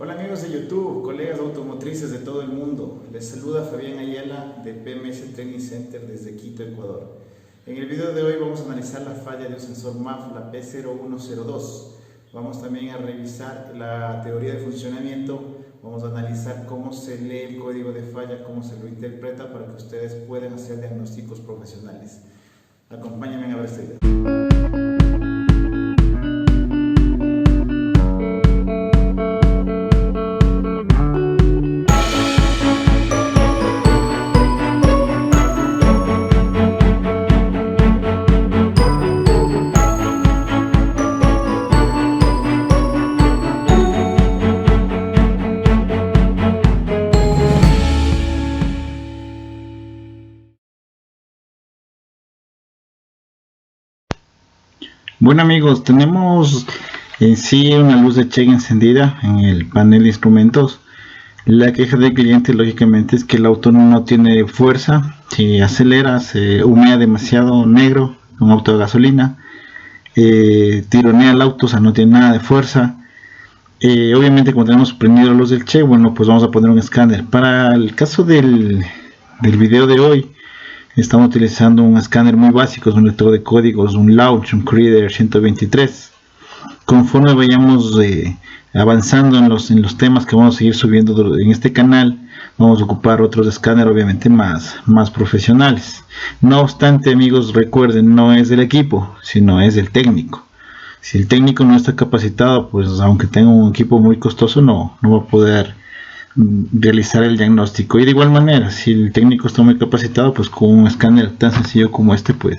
Hola amigos de YouTube, colegas automotrices de todo el mundo. Les saluda Fabián Ayala de PMS Training Center desde Quito, Ecuador. En el video de hoy vamos a analizar la falla de un sensor MAF, la P0102. Vamos también a revisar la teoría de funcionamiento. Vamos a analizar cómo se lee el código de falla, cómo se lo interpreta para que ustedes puedan hacer diagnósticos profesionales. Acompáñenme a ver este video. Bueno amigos, tenemos en sí una luz de check encendida en el panel de instrumentos. La queja del cliente lógicamente es que el auto no tiene fuerza. Si acelera se humea demasiado negro, un auto de gasolina, tironea el auto, o sea no tiene nada de fuerza. Obviamente como tenemos prendido la luz del check, bueno pues vamos a poner un escáner. Para el caso del video de hoy, estamos utilizando un escáner muy básico, es un lector de códigos, un Launch, un Creeder 123. Conforme vayamos avanzando en los temas que vamos a seguir subiendo en este canal, vamos a ocupar otros escáneres obviamente más profesionales. No obstante amigos, recuerden, no es del equipo, sino es del técnico. Si el técnico no está capacitado, pues aunque tenga un equipo muy costoso, no va a poder realizar el diagnóstico. Y de igual manera, si el técnico está muy capacitado, pues con un escáner tan sencillo como este, pues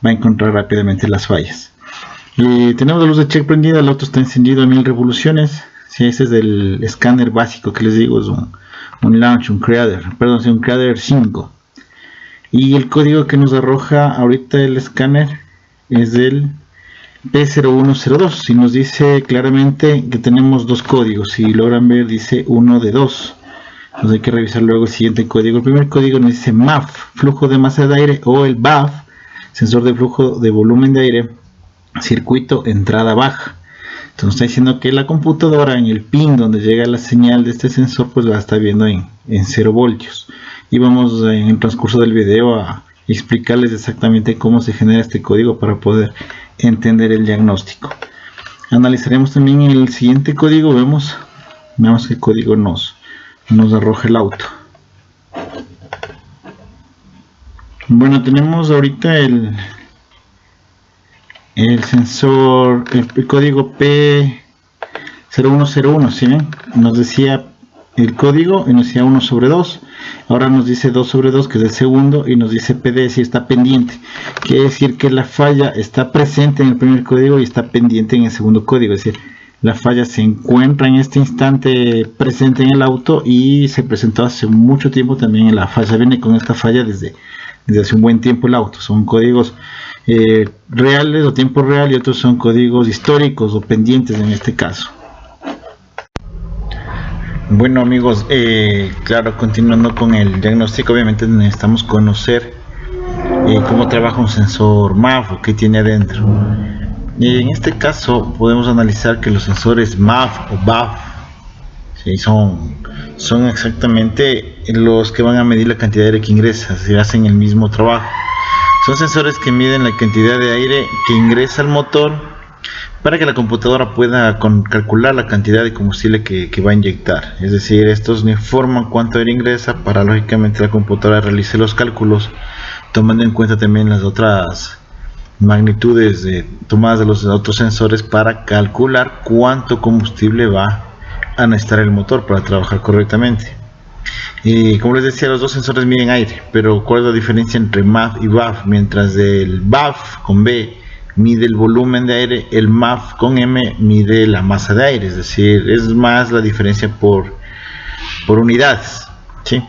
va a encontrar rápidamente las fallas. Tenemos la luz de check prendida, el auto está encendido a 1000 revoluciones. Si ese es el escáner básico que les digo, es un Launch, un Creeder 5. Y el código que nos arroja ahorita el escáner es del P0102 y nos dice claramente que tenemos dos códigos. Si logran ver, dice 1 de 2. Entonces hay que revisar luego el siguiente código. El primer código nos dice MAF, flujo de masa de aire, o el BAF, sensor de flujo de volumen de aire, circuito entrada baja. Entonces está diciendo que la computadora en el pin donde llega la señal de este sensor, pues la está viendo en 0 voltios. Y vamos en el transcurso del video a explicarles exactamente cómo se genera este código para poder entender el diagnóstico. Analizaremos también el siguiente código. Veamos qué código nos arroja el auto. Bueno, tenemos ahorita el sensor, el código P0101, ¿sí ven? Nos decía el código y nos decía 1 sobre 2. Ahora nos dice 2 sobre 2, que es el segundo, y nos dice PD, si está pendiente. Quiere decir que la falla está presente en el primer código y está pendiente en el segundo código. Es decir, la falla se encuentra en este instante presente en el auto y se presentó hace mucho tiempo también en la falla. Viene con esta falla desde hace un buen tiempo el auto. Son códigos reales o tiempo real, y otros son códigos históricos o pendientes en este caso. Bueno amigos, claro, continuando con el diagnóstico, obviamente necesitamos conocer cómo trabaja un sensor MAF o qué tiene adentro. En este caso podemos analizar que los sensores MAF o BAF, ¿sí? son exactamente los que van a medir la cantidad de aire que ingresa, si hacen el mismo trabajo. Son sensores que miden la cantidad de aire que ingresa al motor para que la computadora pueda calcular la cantidad de combustible que va a inyectar. Es decir, estos le informan cuánto aire ingresa para lógicamente la computadora realice los cálculos, tomando en cuenta también las otras magnitudes tomadas de los otros sensores para calcular cuánto combustible va a necesitar el motor para trabajar correctamente. Y como les decía, los dos sensores miden aire, pero ¿cuál es la diferencia entre MAF y BAF? Mientras el BAF con B mide el volumen de aire, el MAF con M mide la masa de aire, es decir, es más la diferencia por unidades, ¿sí?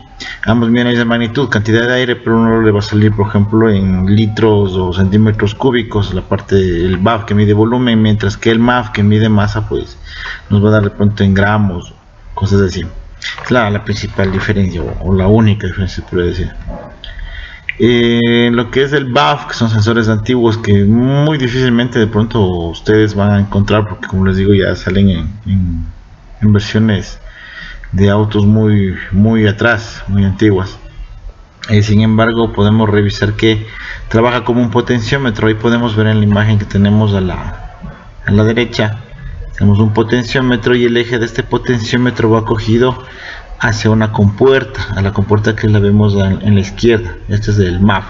Ambos miden la magnitud, cantidad de aire, pero uno le va a salir por ejemplo en litros o centímetros cúbicos, la parte del BAF que mide volumen, mientras que el MAF que mide masa pues nos va a dar de pronto en gramos, cosas así. Es la principal diferencia o la única diferencia, se puede decir. Lo que es el BAF, que son sensores antiguos que muy difícilmente de pronto ustedes van a encontrar, porque como les digo ya salen en versiones de autos muy atrás, muy antiguas. Sin embargo, podemos revisar que trabaja como un potenciómetro. Ahí podemos ver en la imagen que tenemos a la derecha, tenemos un potenciómetro, y el eje de este potenciómetro va cogido hacia una compuerta, a la compuerta que la vemos en la izquierda. Este es el MAF.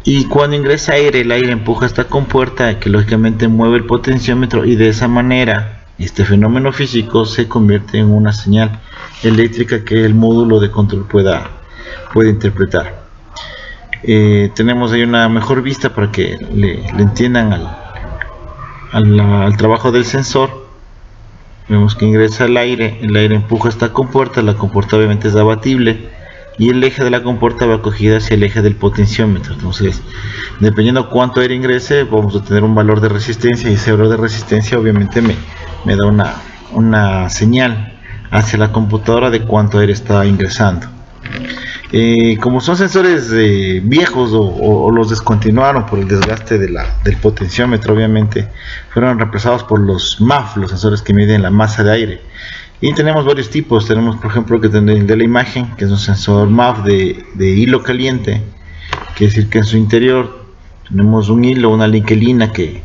Y cuando ingresa aire, el aire empuja esta compuerta, que lógicamente mueve el potenciómetro, y de esa manera este fenómeno físico se convierte en una señal eléctrica que el módulo de control puede interpretar. Tenemos ahí una mejor vista para que le entiendan al trabajo del sensor. Vemos que ingresa el aire empuja esta compuerta, la compuerta obviamente es abatible, y el eje de la compuerta va cogida hacia el eje del potenciómetro. Entonces, dependiendo cuánto aire ingrese, vamos a tener un valor de resistencia, y ese valor de resistencia obviamente me da una señal hacia la computadora de cuánto aire está ingresando. Como son sensores viejos o los descontinuaron por el desgaste del potenciómetro, obviamente fueron reemplazados por los MAF, los sensores que miden la masa de aire. Y tenemos varios tipos. Tenemos, por ejemplo, que el de la imagen, que es un sensor MAF de hilo caliente, quiere decir que en su interior tenemos un hilo, una niquelina que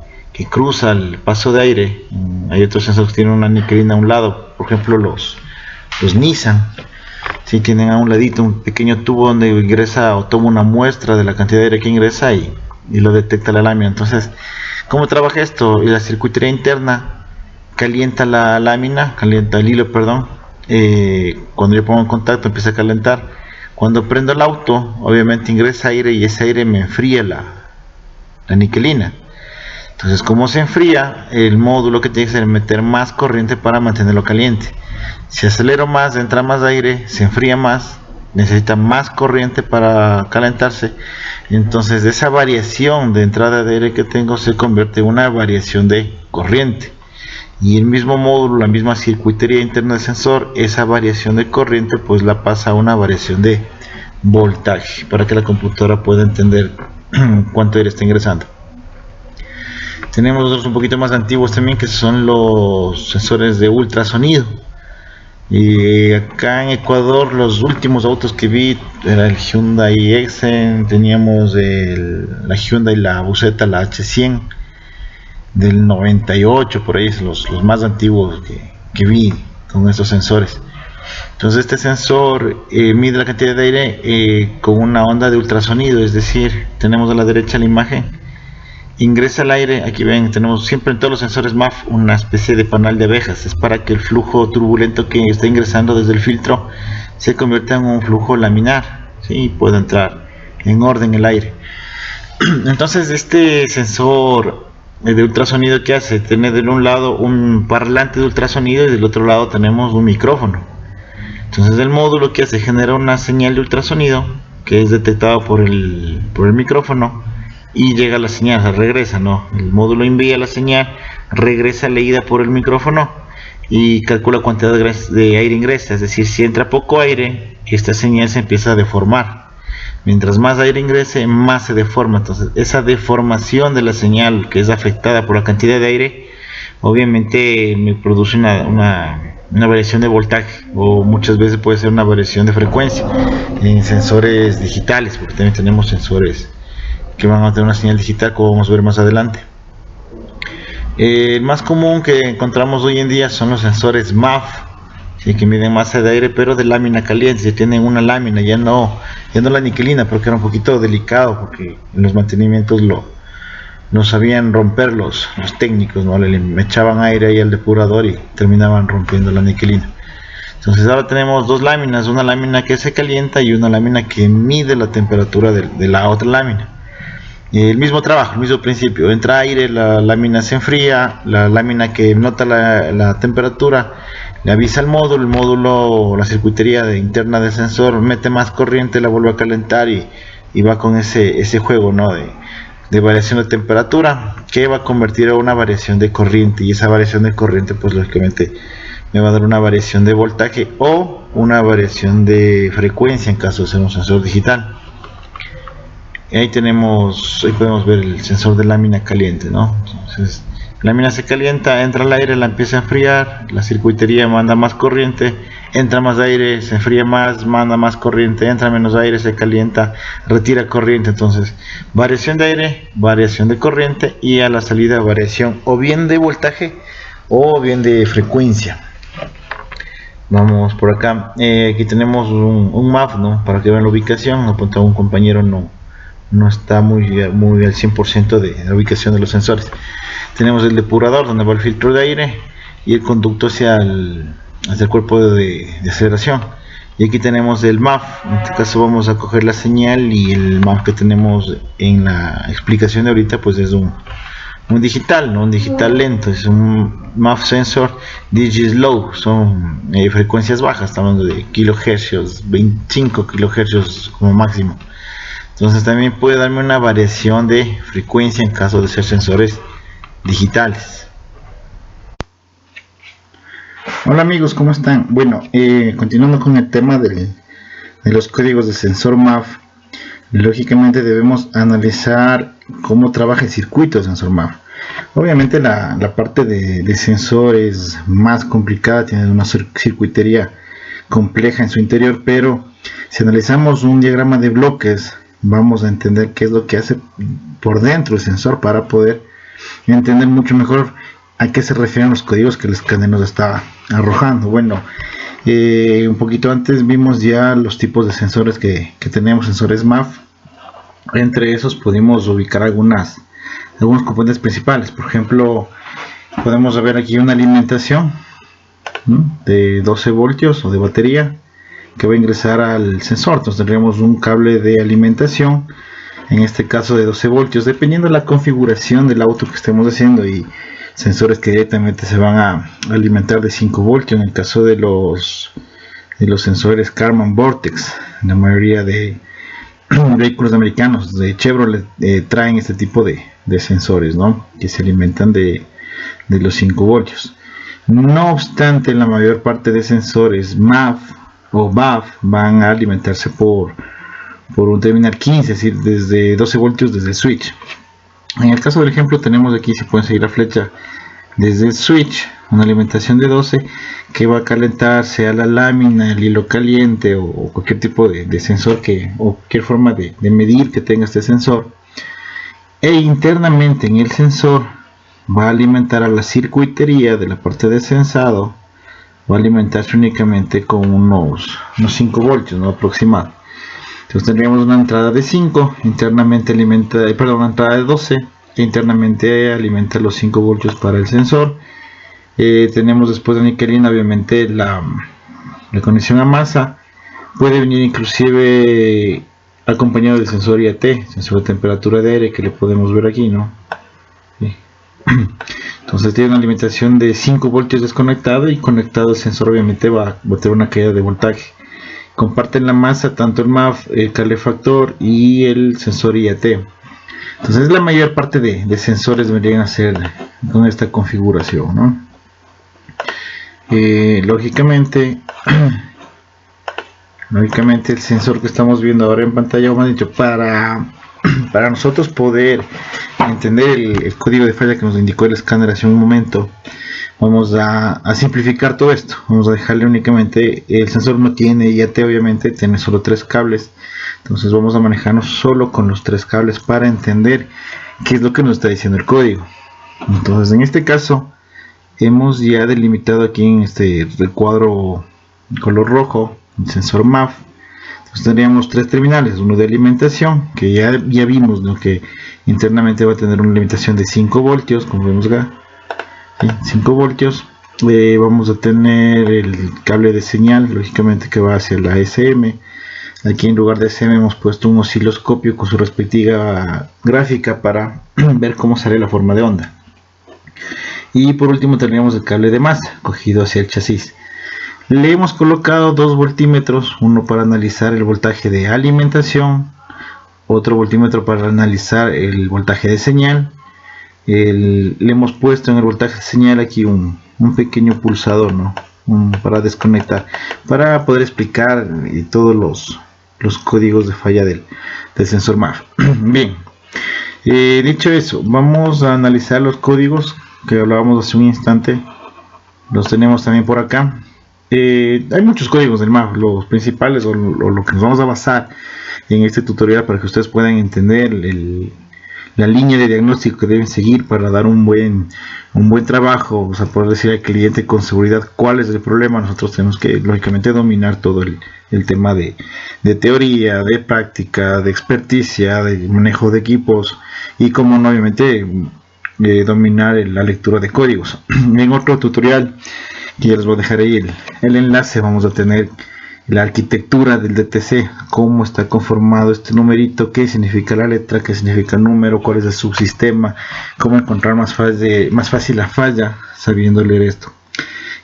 cruza el paso de aire. Hay otros sensores que tienen una niquelina a un lado, por ejemplo los Nissan. Si tienen a un ladito un pequeño tubo donde ingresa o toma una muestra de la cantidad de aire que ingresa y lo detecta la lámina. Entonces, ¿cómo trabaja esto? La circuitería interna calienta la lámina, calienta el hilo, perdón. Cuando yo pongo en contacto empieza a calentar. Cuando prendo el auto, obviamente ingresa aire, y ese aire me enfría la niquelina. Entonces, como se enfría, el módulo que tiene que hacer es meter más corriente para mantenerlo caliente. Si acelero más, entra más aire, se enfría más, necesita más corriente para calentarse. Entonces, de esa variación de entrada de aire que tengo se convierte en una variación de corriente. Y el mismo módulo, la misma circuitería interna del sensor, esa variación de corriente pues la pasa a una variación de voltaje, para que la computadora pueda entender cuánto aire está ingresando. Tenemos otros un poquito más antiguos también, que son los sensores de ultrasonido. Y acá en Ecuador los últimos autos que vi era el Hyundai Accent, teníamos la Hyundai, la Buseta, la H100 del 98, por ahí, los más antiguos que vi con estos sensores. Entonces este sensor mide la cantidad de aire con una onda de ultrasonido, es decir, tenemos a la derecha la imagen, ingresa el aire, aquí ven, tenemos siempre en todos los sensores MAF una especie de panal de abejas, es para que el flujo turbulento que está ingresando desde el filtro se convierta en un flujo laminar, ¿sí? Y pueda entrar en orden el aire. Entonces este sensor de ultrasonido, ¿qué hace? Tiene de un lado un parlante de ultrasonido y del otro lado tenemos un micrófono. Entonces el módulo que hace, genera una señal de ultrasonido que es detectada por el micrófono, y llega la señal, regresa, ¿no? El módulo envía la señal, regresa leída por el micrófono y calcula cuánta de aire ingresa. Es decir, si entra poco aire, esta señal se empieza a deformar. Mientras más aire ingrese, más se deforma. Entonces esa deformación de la señal, que es afectada por la cantidad de aire, obviamente me produce una variación de voltaje, o muchas veces puede ser una variación de frecuencia en sensores digitales, porque también tenemos sensores que van a tener una señal digital, como vamos a ver más adelante. El más común que encontramos hoy en día son los sensores MAF, ¿sí? Que miden masa de aire, pero de lámina caliente. Si tienen una lámina, ya no la niquelina, porque era un poquito delicado, porque en los mantenimientos no sabían romper los técnicos, ¿no? Le echaban aire ahí al depurador y terminaban rompiendo la niquelina. Entonces ahora tenemos dos láminas, una lámina que se calienta y una lámina que mide la temperatura de la otra lámina. El mismo trabajo, el mismo principio, entra aire, la lámina se enfría, la lámina que nota la temperatura le avisa al módulo, el módulo, la circuitería interna del sensor mete más corriente, la vuelve a calentar y va con ese juego, ¿no? de variación de temperatura, que va a convertir a una variación de corriente, y esa variación de corriente pues lógicamente me va a dar una variación de voltaje o una variación de frecuencia en caso de ser un sensor digital. Y ahí podemos ver el sensor de lámina caliente, ¿no? Entonces La lámina se calienta, entra el aire, la empieza a enfriar, la circuitería manda más corriente, entra más aire, se enfría más, manda más corriente, entra menos aire, se calienta, retira corriente. Entonces, variación de aire, variación de corriente, y a la salida variación o bien de voltaje o bien de frecuencia. Vamos por acá. Aquí tenemos un MAF, ¿no? Para que vean la ubicación. No apuntaba un compañero, no está muy al 100% de la ubicación de los sensores. Tenemos el depurador donde va el filtro de aire y el conducto hacia el cuerpo de aceleración. Y aquí tenemos el MAF. En este caso vamos a coger la señal, y el MAF que tenemos en la explicación de ahorita pues es un digital, ¿no? Un digital lento, es un MAF sensor DigiSlow, son frecuencias bajas, estamos hablando de kilohercios, 25 kilohercios como máximo. Entonces también puede darme una variación de frecuencia en caso de ser sensores digitales. Hola amigos, ¿cómo están? Bueno, continuando con el tema de los códigos de sensor MAF, lógicamente debemos analizar cómo trabaja el circuito de sensor MAF. Obviamente la parte de sensor es más complicada, tiene una circuitería compleja en su interior, pero si analizamos un diagrama de bloques vamos a entender qué es lo que hace por dentro el sensor para poder entender mucho mejor a qué se refieren los códigos que el escáner nos está arrojando. Bueno, un poquito antes vimos ya los tipos de sensores que tenemos, sensores MAF. Entre esos pudimos ubicar algunos componentes principales. Por ejemplo, podemos ver aquí una alimentación, ¿no?, de 12 voltios o de batería que va a ingresar al sensor. Entonces tendremos un cable de alimentación, en este caso de 12 voltios, dependiendo de la configuración del auto que estemos haciendo, y sensores que directamente se van a alimentar de 5 voltios en el caso de los sensores Karman Vortex. La mayoría de vehículos americanos de Chevrolet traen este tipo de sensores, ¿no?, que se alimentan de los 5 voltios. No obstante, la mayor parte de sensores MAF o BAF van a alimentarse por un terminal 15, es decir, desde 12 voltios desde el switch. En el caso del ejemplo tenemos aquí, si pueden seguir la flecha, desde el switch una alimentación de 12 que va a calentarse a la lámina, el hilo caliente o cualquier tipo de sensor o cualquier forma de medir que tenga este sensor, e internamente en el sensor va a alimentar a la circuitería de la parte de sensado, va a alimentarse únicamente con unos 5 voltios, ¿no?, aproximado. Entonces tendríamos una entrada de 5, internamente alimenta, una entrada de 12, e internamente alimenta los 5 voltios para el sensor. Tenemos después de niquelina, obviamente la conexión a masa, puede venir inclusive acompañado del sensor IAT, sensor de temperatura de aire, que le podemos ver aquí, ¿no? Sí. Entonces tiene una alimentación de 5 voltios desconectado, y conectado el sensor obviamente va a tener una caída de voltaje. Comparten la masa tanto el MAF, el calefactor y el sensor IAT. Entonces la mayor parte de sensores deberían hacer con esta configuración, ¿no? Lógicamente el sensor que estamos viendo ahora en pantalla, como han dicho, para nosotros poder entender el código de falla que nos indicó el escáner hace un momento, vamos a simplificar todo esto. Vamos a dejarle únicamente, el sensor no tiene IAT, obviamente tiene solo 3 cables, entonces vamos a manejarnos solo con los 3 cables para entender qué es lo que nos está diciendo el código. Entonces en este caso hemos ya delimitado aquí en este recuadro color rojo el sensor MAF. Entonces tendríamos 3 terminales, uno de alimentación, que ya vimos, ¿no?, que internamente va a tener una alimentación de 5 voltios, como vemos acá, ¿sí? 5 voltios. Vamos a tener el cable de señal, lógicamente, que va hacia la SM. Aquí en lugar de SM hemos puesto un osciloscopio con su respectiva gráfica para ver cómo sale la forma de onda. Y por último tendríamos el cable de masa cogido hacia el chasis. Le hemos colocado 2 voltímetros, uno para analizar el voltaje de alimentación, otro voltímetro para analizar el voltaje de señal. Le hemos puesto en el voltaje de señal aquí un pequeño pulsador, ¿no?, para desconectar, para poder explicar todos los códigos de falla del sensor MAF. Bien, dicho eso, vamos a analizar los códigos que hablábamos hace un instante, los tenemos también por acá. Hay muchos códigos del MAF, los principales o lo que nos vamos a basar en este tutorial para que ustedes puedan entender la línea de diagnóstico que deben seguir para dar un buen trabajo, o sea, poder decir al cliente con seguridad cuál es el problema. Nosotros tenemos que lógicamente dominar todo el tema de teoría, de práctica, de experticia, de manejo de equipos y como no, obviamente dominar la lectura de códigos. En otro tutorial que ya les voy a dejar ahí el enlace, vamos a tener la arquitectura del DTC, cómo está conformado este numerito, qué significa la letra, qué significa el número, cuál es el subsistema, cómo encontrar más fácil la falla sabiendo leer esto.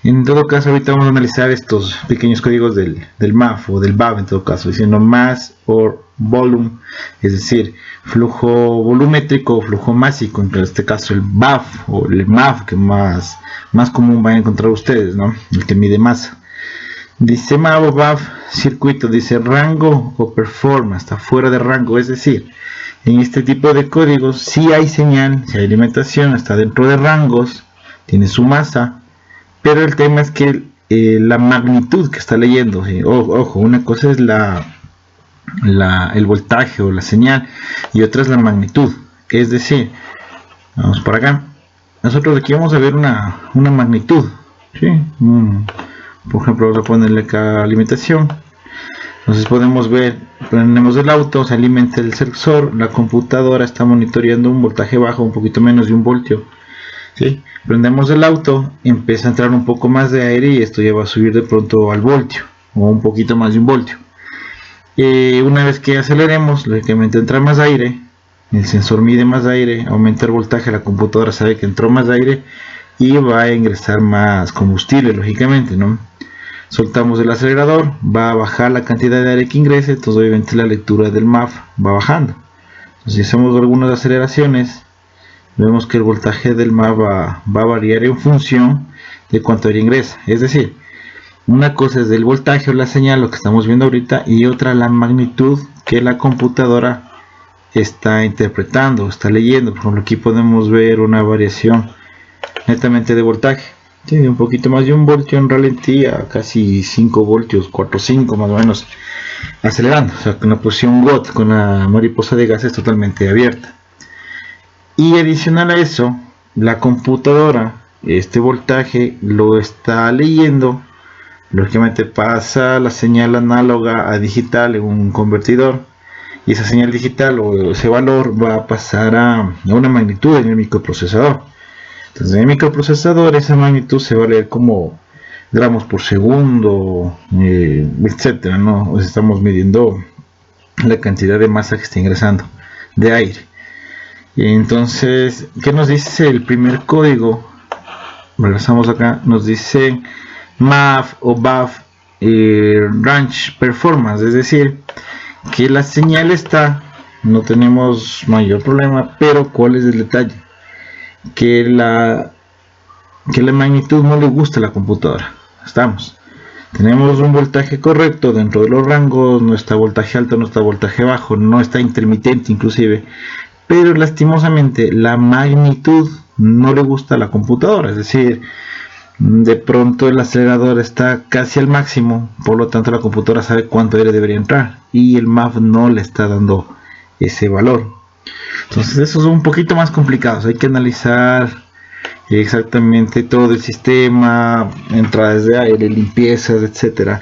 En todo caso, ahorita vamos a analizar estos pequeños códigos del MAF o del BAV, en todo caso, diciendo mass or volume, es decir, flujo volumétrico o flujo másico, en este caso el BAV o el MAF, que más común van a encontrar ustedes, ¿no? El que mide masa. Dice MAV o BAV, circuito, dice rango o performance, está fuera de rango, es decir, en este tipo de códigos sí hay señal, si hay alimentación, está dentro de rangos, tiene su masa, pero el tema es que la magnitud que está leyendo, ojo, una cosa es el voltaje o la señal y otra es la magnitud, es decir, vamos para acá, nosotros aquí vamos a ver una magnitud, ¿sí? Por ejemplo, vamos a ponerle acá alimentación. Entonces podemos ver, prendemos el auto, se alimenta el sensor, la computadora está monitoreando un voltaje bajo, un poquito menos de 1 voltio. ¿Sí? Prendemos el auto, empieza a entrar un poco más de aire y esto ya va a subir de pronto al voltio, o un poquito más de 1 voltio. Una vez que aceleremos, lógicamente entra más aire, el sensor mide más aire, aumenta el voltaje, la computadora sabe que entró más aire y va a ingresar más combustible, lógicamente, ¿no? Soltamos el acelerador, va a bajar la cantidad de aire que ingrese, entonces obviamente la lectura del MAF va bajando. Entonces, si hacemos algunas aceleraciones, vemos que el voltaje del MAF va a variar en función de cuánto aire ingresa. Es decir, una cosa es el voltaje o la señal, lo que estamos viendo ahorita, y otra la magnitud que la computadora está interpretando, está leyendo. Por ejemplo, aquí podemos ver una variación netamente de voltaje, ¿sí? Un poquito más de 1 voltio en ralentí a casi 5 voltios, 4 5 más o menos, acelerando, o sea, con la posición GOT, con la mariposa de gases totalmente abierta. Y adicional a eso, la computadora, este voltaje lo está leyendo, lógicamente pasa la señal análoga a digital en un convertidor, y esa señal digital o ese valor va a pasar a una magnitud en el microprocesador. Entonces en el microprocesador esa magnitud se va a leer como gramos por segundo, etcétera, ¿no? O sea, estamos midiendo la cantidad de masa que está ingresando de aire. Y entonces, ¿qué nos dice el primer código? Regresamos acá, nos dice MAF o BAV Range Performance, es decir, que la señal está, no tenemos mayor problema, pero ¿cuál es el detalle? Que la magnitud no le gusta a la computadora. Tenemos un voltaje correcto dentro de los rangos, no está voltaje alto, no está voltaje bajo, no está intermitente inclusive, pero lastimosamente la magnitud no le gusta a la computadora, es decir, de pronto el acelerador está casi al máximo, por lo tanto la computadora sabe cuánto aire debería entrar y el MAF no le está dando ese valor. Entonces eso es un poquito más complicado, hay que analizar exactamente todo el sistema, entradas de aire, limpiezas, etcétera,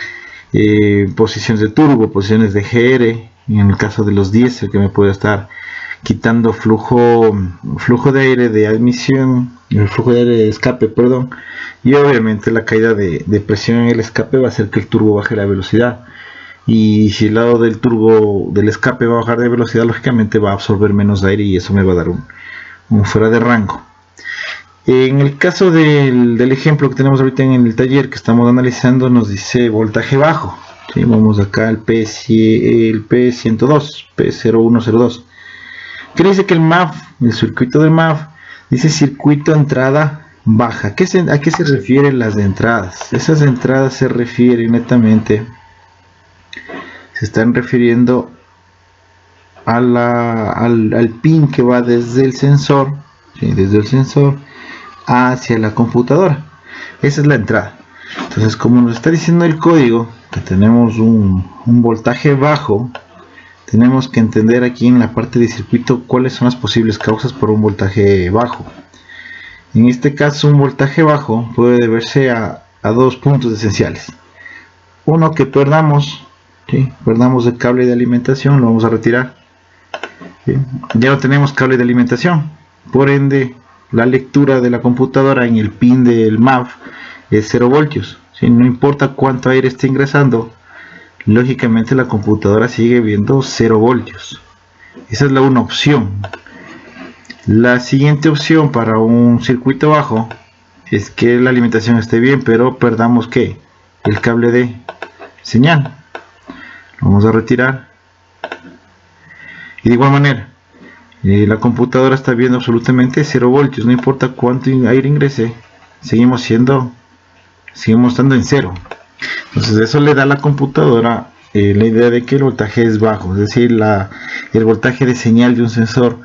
posiciones de turbo, posiciones de GR, en el caso de los diésel que me puede estar quitando flujo de aire de admisión, el flujo de aire de escape, perdón, y obviamente la caída de presión en el escape va a hacer que el turbo baje la velocidad. Y si el lado del turbo del escape va a bajar de velocidad, lógicamente va a absorber menos aire y eso me va a dar un fuera de rango. En el caso del ejemplo que tenemos ahorita en el taller que estamos analizando, nos dice voltaje bajo, ¿sí? Vamos acá al P102, P0102, que dice que el MAF, el circuito del MAF, dice circuito entrada baja. ¿A qué se refieren las de entradas? Esas entradas se refieren netamente, se están refiriendo al pin que va desde el sensor, ¿sí? Desde el sensor hacia la computadora. Esa es la entrada. Entonces, como nos está diciendo el código que tenemos un voltaje bajo, tenemos que entender aquí en la parte de circuito cuáles son las posibles causas por un voltaje bajo. En este caso, un voltaje bajo puede deberse a dos puntos esenciales. Uno, que perdamos el cable de alimentación, lo vamos a retirar. ¿Sí? Ya no tenemos cable de alimentación, por ende la lectura de la computadora en el pin del MAV es 0 voltios. ¿Sí? No importa cuánto aire esté ingresando, lógicamente la computadora sigue viendo 0 voltios. Esa es la una opción. La siguiente opción para un circuito bajo es que la alimentación esté bien, pero perdamos ¿qué? El cable de señal. Lo vamos a retirar. Y de igual manera, la computadora está viendo absolutamente 0 voltios. No importa cuánto aire ingrese, seguimos estando en 0. Entonces eso le da a la computadora la idea de que el voltaje es bajo. Es decir, el voltaje de señal de un sensor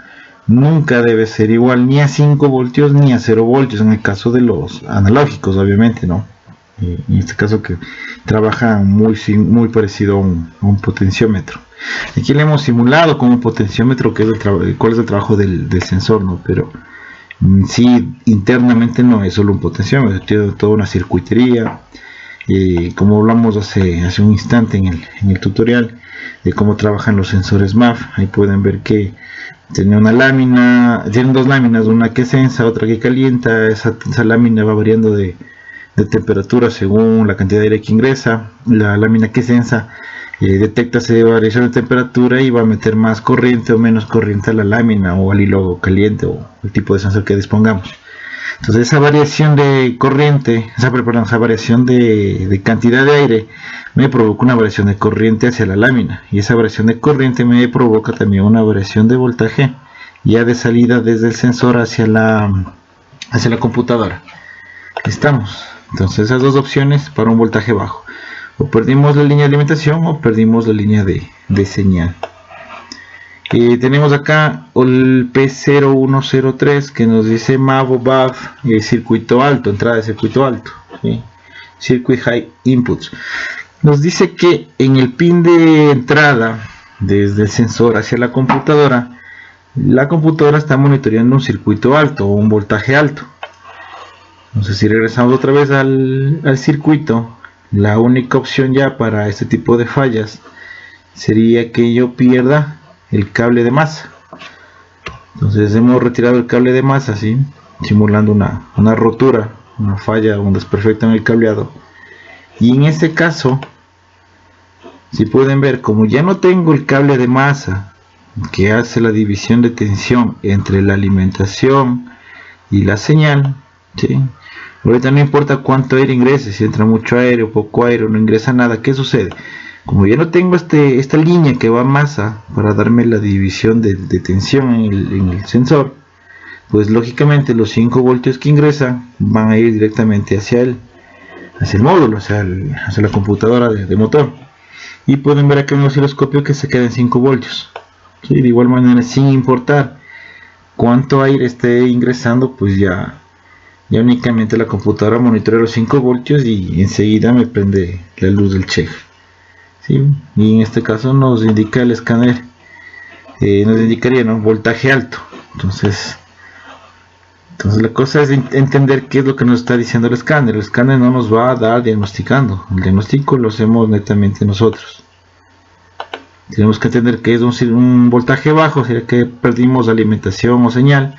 nunca debe ser igual ni a 5 voltios ni a 0 voltios en el caso de los analógicos, obviamente, ¿no? En este caso que trabaja muy parecido a un potenciómetro. Aquí le hemos simulado con un potenciómetro que es cuál es el trabajo del sensor, ¿no? Pero sí, internamente no es solo un potenciómetro, tiene toda una circuitería, como hablamos hace un instante en el tutorial de cómo trabajan los sensores MAV. Ahí pueden ver que tienen dos láminas, una que sensa, otra que calienta. Esa lámina va variando de temperatura según la cantidad de aire que ingresa. La lámina que sensa detecta esa variación de temperatura y va a meter más corriente o menos corriente a la lámina o al hilo caliente o el tipo de sensor que dispongamos. Entonces esa variación de corriente, esa variación de cantidad de aire me provoca una variación de corriente hacia la lámina, y esa variación de corriente me provoca también una variación de voltaje ya de salida desde el sensor hacia la computadora. Estamos. Entonces esas dos opciones para un voltaje bajo: o perdimos la línea de alimentación o perdimos la línea de señal. Tenemos acá el P0103 que nos dice MAV o BAV, circuito alto, entrada de circuito alto, ¿sí? Circuit High Inputs. Nos dice que en el pin de entrada desde el sensor hacia la computadora está monitoreando un circuito alto o un voltaje alto. Entonces, si regresamos otra vez al circuito, la única opción ya para este tipo de fallas sería que yo pierda el cable de masa. Entonces hemos retirado el cable de masa, ¿sí? Simulando una rotura, una falla, un desperfecto en el cableado. Y en este caso, si pueden ver, como ya no tengo el cable de masa que hace la división de tensión entre la alimentación y la señal, ¿sí? Ahorita no importa cuánto aire ingrese, si entra mucho aire o poco aire o no ingresa nada, ¿qué sucede? Como ya no tengo esta línea que va a masa para darme la división de tensión en el sensor, pues lógicamente los 5 voltios que ingresan van a ir directamente hacia el módulo, hacia la computadora de motor. Y pueden ver aquí en el osciloscopio que se queda en 5 voltios. ¿Sí? De igual manera, sin importar cuánto aire esté ingresando, pues ya únicamente la computadora monitorea los 5 voltios y enseguida me prende la luz del check. ¿Sí? Y en este caso nos indica el escáner, nos indicaría, ¿no?, voltaje alto. Entonces la cosa es entender qué es lo que nos está diciendo el escáner. El escáner no nos va a dar diagnosticando, el diagnóstico lo hacemos netamente nosotros. Tenemos que entender que es un voltaje bajo, sería que perdimos alimentación o señal,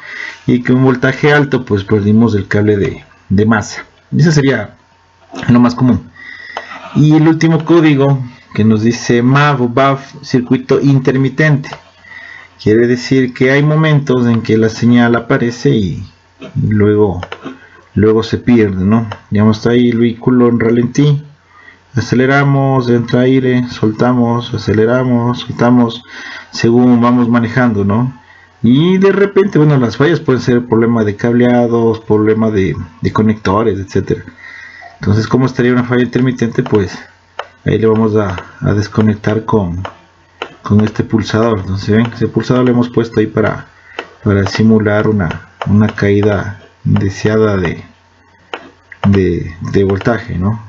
y que un voltaje alto, pues perdimos el cable de masa. Eso sería lo más común. Y el último código que nos dice MAV o BAV, circuito intermitente, quiere decir que hay momentos en que la señal aparece y luego se pierde, ¿no? Digamos, está ahí el vehículo en ralentí, aceleramos, entra aire, soltamos, aceleramos, soltamos, según vamos manejando, ¿no? Y de repente, bueno, las fallas pueden ser problema de cableados, problema de conectores, etcétera. Entonces, ¿cómo estaría una falla intermitente? Pues ahí le vamos a desconectar con este pulsador. Entonces, ven, ese pulsador lo hemos puesto ahí para simular una caída deseada de voltaje, ¿no?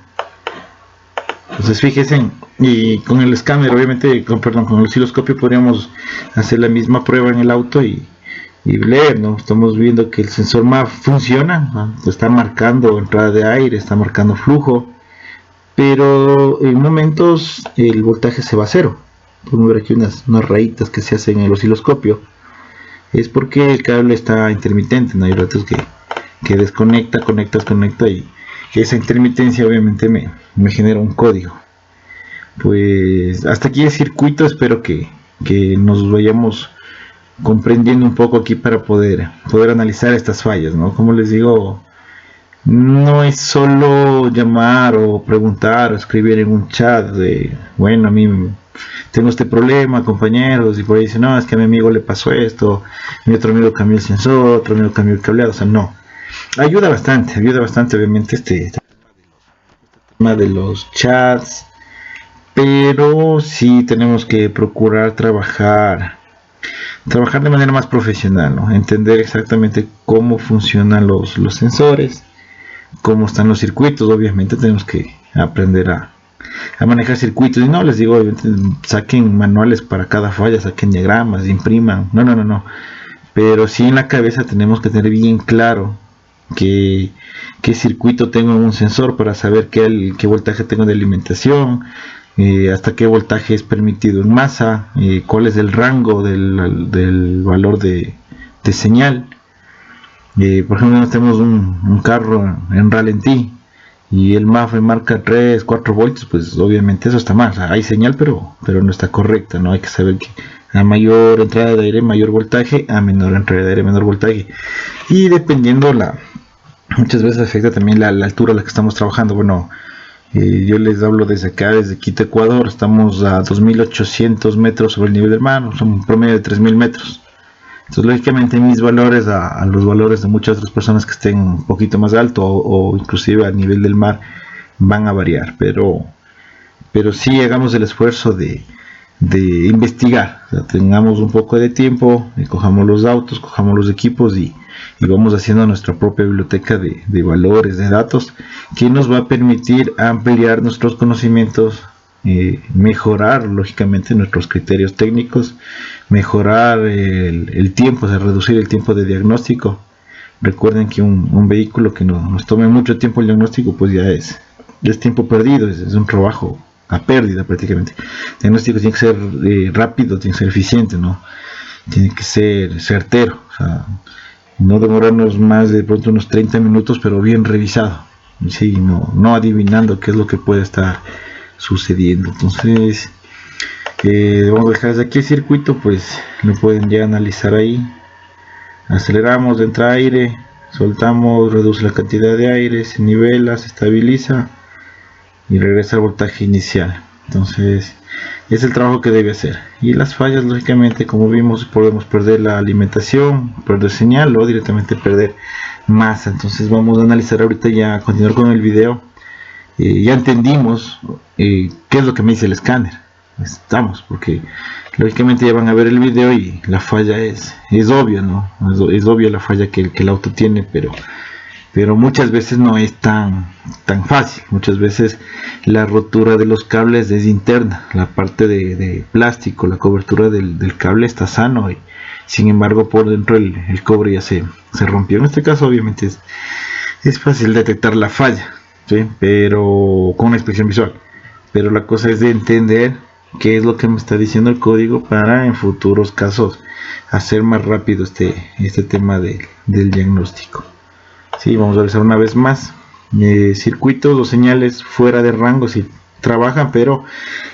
Entonces fíjense, y con el escáner, obviamente, con el osciloscopio podríamos hacer la misma prueba en el auto y leer, ¿no? Estamos viendo que el sensor MAF funciona, ¿no? Está marcando entrada de aire, está marcando flujo, pero en momentos el voltaje se va a cero. Podemos ver aquí unas rayitas que se hacen en el osciloscopio. Es porque el cable está intermitente, ¿no? Hay ratos que desconecta, conecta, y esa intermitencia obviamente me genera un código. Pues hasta aquí el circuito. Espero que nos vayamos comprendiendo un poco aquí para poder analizar estas fallas, ¿no? Como les digo, no es solo llamar o preguntar o escribir en un chat de, bueno, a mí tengo este problema, compañeros, y por ahí dicen, no, es que a mi amigo le pasó esto, mi otro amigo cambió el sensor, otro amigo cambió el cableado. O sea, no, ayuda bastante obviamente este tema de los chats, pero sí tenemos que procurar trabajar de manera más profesional, ¿no? Entender exactamente cómo funcionan los sensores, cómo están los circuitos. Obviamente tenemos que aprender a manejar circuitos, y no les digo, obviamente, saquen manuales para cada falla, saquen diagramas, impriman, no, pero sí en la cabeza tenemos que tener bien claro qué circuito tengo en un sensor para saber qué voltaje tengo de alimentación, hasta qué voltaje es permitido en masa, cuál es el rango del valor de señal. Por ejemplo, tenemos un carro en ralentí y el MAF marca 3, 4 voltios, pues obviamente eso está mal. O sea, hay señal, pero no está correcta, ¿no? Hay que saber que a mayor entrada de aire, mayor voltaje; a menor entrada de aire, menor voltaje. Y dependiendo muchas veces afecta también la altura a la que estamos trabajando. Bueno, yo les hablo desde acá, desde Quito, Ecuador. Estamos a 2.800 metros sobre el nivel del mar, son un promedio de 3.000 metros. Entonces, lógicamente, mis valores a los valores de muchas otras personas que estén un poquito más alto o inclusive a nivel del mar van a variar, pero sí hagamos el esfuerzo de investigar. O sea, tengamos un poco de tiempo, cojamos los autos, cojamos los equipos y vamos haciendo nuestra propia biblioteca de valores, de datos, que nos va a permitir ampliar nuestros conocimientos, mejorar lógicamente nuestros criterios técnicos, mejorar el tiempo, o sea, reducir el tiempo de diagnóstico. Recuerden que un vehículo que nos tome mucho tiempo el diagnóstico, pues ya es tiempo perdido, es un trabajo a pérdida prácticamente. El diagnóstico tiene que ser rápido, tiene que ser eficiente, ¿no? Tiene que ser certero, o sea, no demorarnos más de pronto unos 30 minutos, pero bien revisado, ¿sí? No adivinando qué es lo que puede estar sucediendo. Entonces, vamos a dejar desde aquí el circuito, pues lo pueden ya analizar ahí. Aceleramos, entra aire, soltamos, reduce la cantidad de aire, se nivela, se estabiliza y regresa al voltaje inicial. Entonces, es el trabajo que debe hacer. Y las fallas, lógicamente, como vimos, podemos perder la alimentación, perder señal o directamente perder masa. Entonces vamos a analizar ahorita, ya a continuar con el video. Ya entendimos qué es lo que me dice el escáner. Estamos, porque lógicamente ya van a ver el video y la falla es obvia, ¿no? Es obvia la falla que el auto tiene, pero muchas veces no es tan fácil. Muchas veces la rotura de los cables es interna, la parte de plástico, la cobertura del cable está sano, y sin embargo por dentro el cobre ya se rompió. En este caso obviamente es fácil detectar la falla, ¿sí? Pero con una inspección visual. Pero la cosa es de entender qué es lo que me está diciendo el código para en futuros casos hacer más rápido este tema del diagnóstico. Sí, vamos a revisar una vez más. Circuitos o señales fuera de rango si trabajan, pero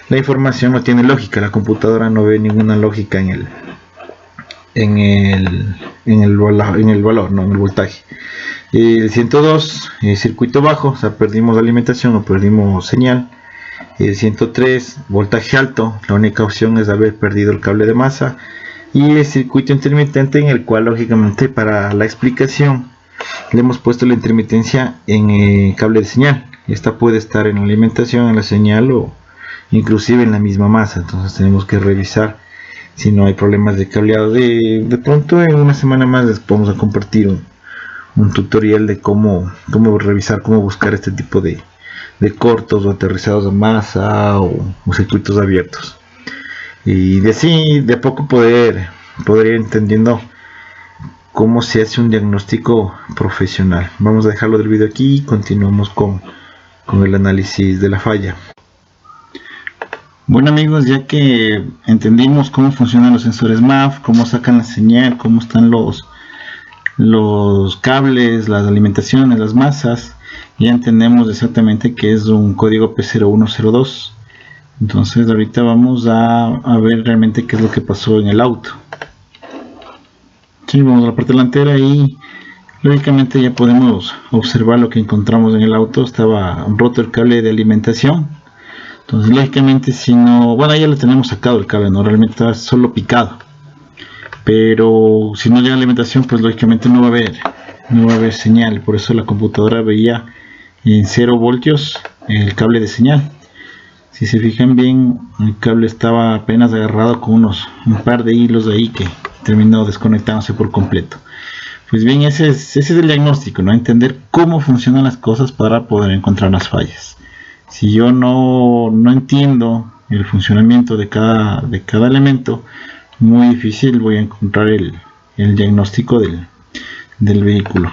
la información no tiene lógica. La computadora no ve ninguna lógica en el valor, no en el voltaje. El 102, circuito bajo, o sea, perdimos alimentación o perdimos señal. El 103, voltaje alto, la única opción es haber perdido el cable de masa. Y el circuito intermitente, en el cual lógicamente para la explicación le hemos puesto la intermitencia en cable de señal. Esta puede estar en la alimentación, en la señal o inclusive en la misma masa. Entonces tenemos que revisar si no hay problemas de cableado. De pronto en una semana más les vamos a compartir un tutorial de cómo revisar, cómo buscar este tipo de cortos o aterrizados de masa o circuitos abiertos, y de así de a poco poder ir entendiendo cómo se hace un diagnóstico profesional. Vamos a dejarlo del video aquí y continuamos con el análisis de la falla. Bueno amigos, ya que entendimos cómo funcionan los sensores MAF, cómo sacan la señal, cómo están los cables, las alimentaciones, las masas, ya entendemos exactamente que es un código P0102. Entonces ahorita vamos a ver realmente qué es lo que pasó en el auto. Sí, vamos a la parte delantera y lógicamente ya podemos observar lo que encontramos en el auto. Estaba roto el cable de alimentación. Entonces lógicamente, si no, bueno, ya le tenemos sacado el cable, no, realmente está solo picado, pero si no llega alimentación, pues lógicamente no va a haber señal. Por eso la computadora veía en 0 voltios el cable de señal. Si se fijan bien, el cable estaba apenas agarrado con un par de hilos ahí que terminó desconectándose por completo. Pues bien, ese es el diagnóstico, ¿no? Entender cómo funcionan las cosas para poder encontrar las fallas. Si yo no entiendo el funcionamiento de cada elemento, muy difícil voy a encontrar el diagnóstico del vehículo.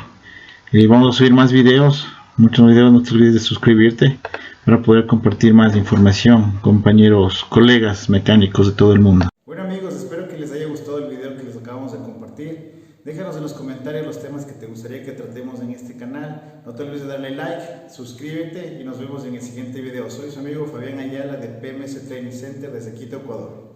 Y vamos a subir más videos, muchos videos. No te olvides de suscribirte para poder compartir más información, compañeros, colegas mecánicos de todo el mundo. Bueno amigos, espero que les haya gustado el video que les acabamos de compartir. Déjanos en los comentarios los temas que te gustaría que tratemos en este canal. No te olvides de darle like, suscríbete y nos vemos en el siguiente video. Soy su amigo Fabián Ayala de PMS Training Center desde Quito, Ecuador.